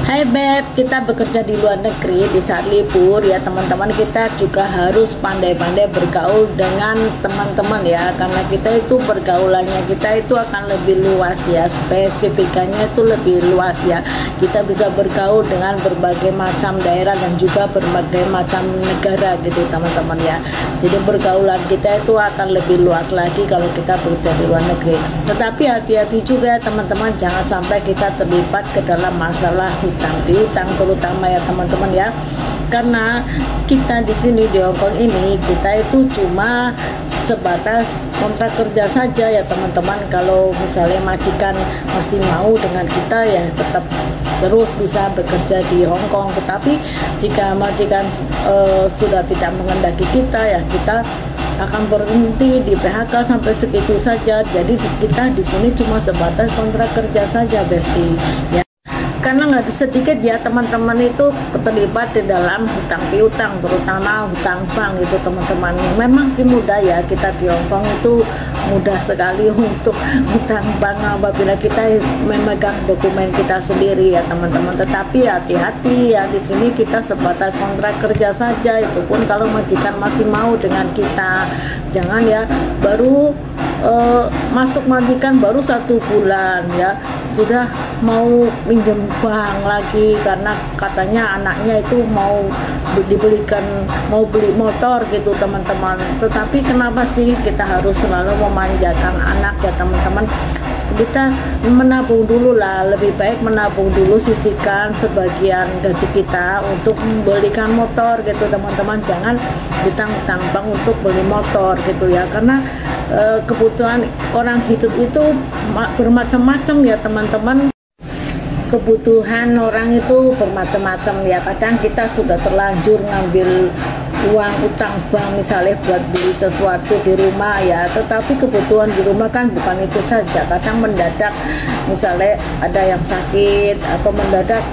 Hai Beb, kita bekerja di luar negeri di saat libur ya teman-teman, kita juga harus pandai-pandai bergaul dengan teman-teman ya, karena kita itu pergaulannya kita itu akan lebih luas ya, spesifikannya itu lebih luas ya. Kita bisa bergaul dengan berbagai macam daerah dan juga berbagai macam negara gitu teman-teman ya. Jadi pergaulan kita itu akan lebih luas lagi kalau kita bekerja di luar negeri. Tetapi hati-hati juga teman-teman, jangan sampai kita terlibat ke dalam masalah hutang piutang terutama ya teman-teman ya, karena kita di sini di Hongkong ini kita itu cuma sebatas kontrak kerja saja ya teman-teman. Kalau misalnya majikan masih mau dengan kita ya tetap terus bisa bekerja di Hongkong, tetapi jika majikan sudah tidak mengendaki kita ya kita akan berhenti di PHK sampai segitu saja. Jadi kita di sini cuma sebatas kontrak kerja saja Besti ya. Karena nggak sedikit ya teman-teman itu terlibat di dalam hutang piutang, terutama hutang bank itu teman-teman. Memang sih mudah ya, kita di Hongkong itu mudah sekali untuk hutang bank apabila kita memegang dokumen kita sendiri ya teman-teman. Tetapi hati-hati ya, di sini kita sebatas kontrak kerja saja, itu pun kalau majikan masih mau dengan kita. Jangan ya baru masuk majikan baru 1 bulan ya sudah mau minjem bank lagi karena katanya anaknya itu mau beli motor gitu teman-teman. Tetapi kenapa sih kita harus selalu memanjakan anak ya teman-teman? Kita menabung dulu lah, lebih baik menabung dulu, sisihkan sebagian gaji kita untuk membelikan motor gitu teman-teman. Jangan hutang bank untuk beli motor gitu ya, karena kebutuhan orang hidup itu bermacam-macam ya teman-teman. Kebutuhan orang itu bermacam-macam ya, kadang kita sudah terlanjur ngambil uang utang bank misalnya buat beli sesuatu di rumah ya, tetapi kebutuhan di rumah kan bukan itu saja. Kadang mendadak misalnya ada yang sakit atau mendadak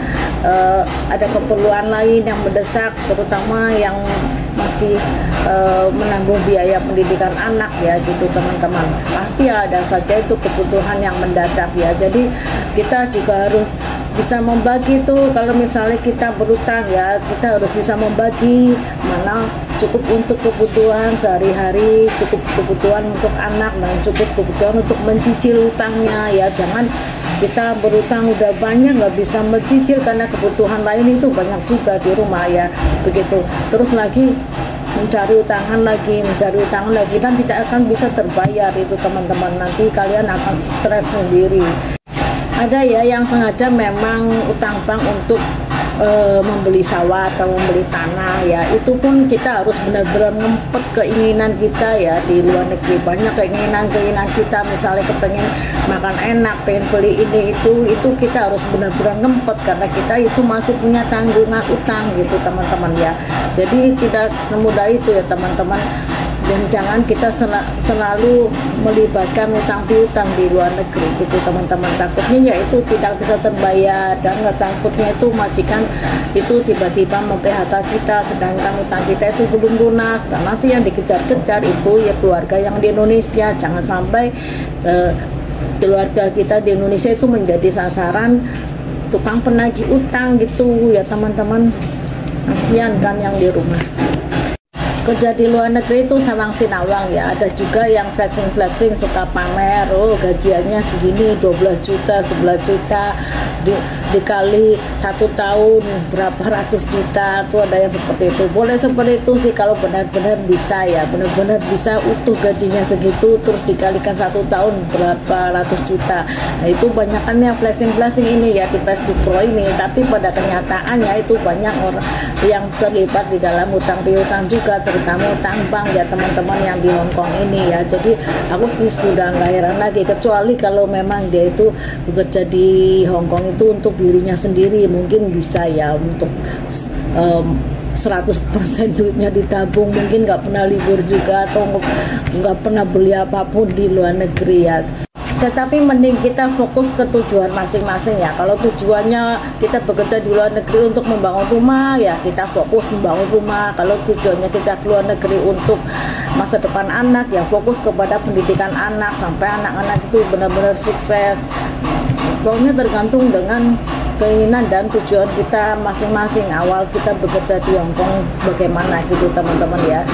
ada keperluan lain yang mendesak, terutama yang masih menanggung biaya pendidikan anak ya gitu teman-teman. Pasti ada saja itu kebutuhan yang mendadak ya. Jadi kita juga harus bisa membagi tuh, kalau misalnya kita berutang ya kita harus bisa membagi mana cukup untuk kebutuhan sehari-hari, cukup kebutuhan untuk anak, dan cukup kebutuhan untuk mencicil utangnya ya. Jangan kita berutang udah banyak nggak bisa mencicil karena kebutuhan lain itu banyak juga di rumah ya begitu. Terus lagi mencari utangan lagi dan tidak akan bisa terbayar itu teman-teman. Nanti kalian akan stres sendiri. Ada ya yang sengaja memang utang bank untuk membeli sawah atau membeli tanah ya, itu pun kita harus benar-benar ngempet keinginan kita ya. Di luar negeri banyak keinginan kita, misalnya kepengen makan enak, pengen beli ini itu kita harus benar-benar ngempet karena kita itu masih punya tanggungan utang gitu teman-teman ya. Jadi tidak semudah itu ya teman-teman, dan jangan kita selalu melibatkan utang piutang di luar negeri gitu teman-teman. Takutnya ya itu tidak bisa terbayar, dan takutnya itu majikan itu tiba-tiba mem-PHK kita sedangkan utang kita itu belum lunas, dan nanti yang dikejar-kejar itu ya keluarga yang di Indonesia. Jangan sampai keluarga kita di Indonesia itu menjadi sasaran tukang penagih utang gitu ya teman-teman. Kasihan kan yang di rumah. Kerja di luar negeri itu sawang sinawang ya. Ada juga yang flexing suka pamer, oh gajiannya segini 12 juta 11 juta dikali 1 tahun berapa ratus juta tuh, ada yang seperti itu. Boleh seperti itu sih kalau benar-benar bisa ya, benar-benar bisa utuh gajinya segitu terus dikalikan 1 tahun berapa ratus juta. Nah itu banyakan yang flexing ini ya di Facebook Pro ini, tapi pada kenyataannya itu banyak orang yang terlibat di dalam hutang piutang juga, terutama utang bank ya teman-teman yang di Hongkong ini ya. Jadi aku sih sudah nggak heran lagi, kecuali kalau memang dia itu bekerja di Hongkong itu untuk dirinya sendiri, mungkin bisa ya untuk 100% duitnya ditabung, mungkin nggak pernah libur juga atau nggak pernah beli apapun di luar negeri ya. Tetapi mending kita fokus ke tujuan masing-masing ya. Kalau tujuannya kita bekerja di luar negeri untuk membangun rumah ya kita fokus membangun rumah. Kalau tujuannya kita ke luar negeri untuk masa depan anak ya fokus kepada pendidikan anak sampai anak-anak itu benar-benar sukses. Pokoknya tergantung dengan keinginan dan tujuan kita masing-masing awal kita bekerja di Hong Kong bagaimana gitu teman-teman ya.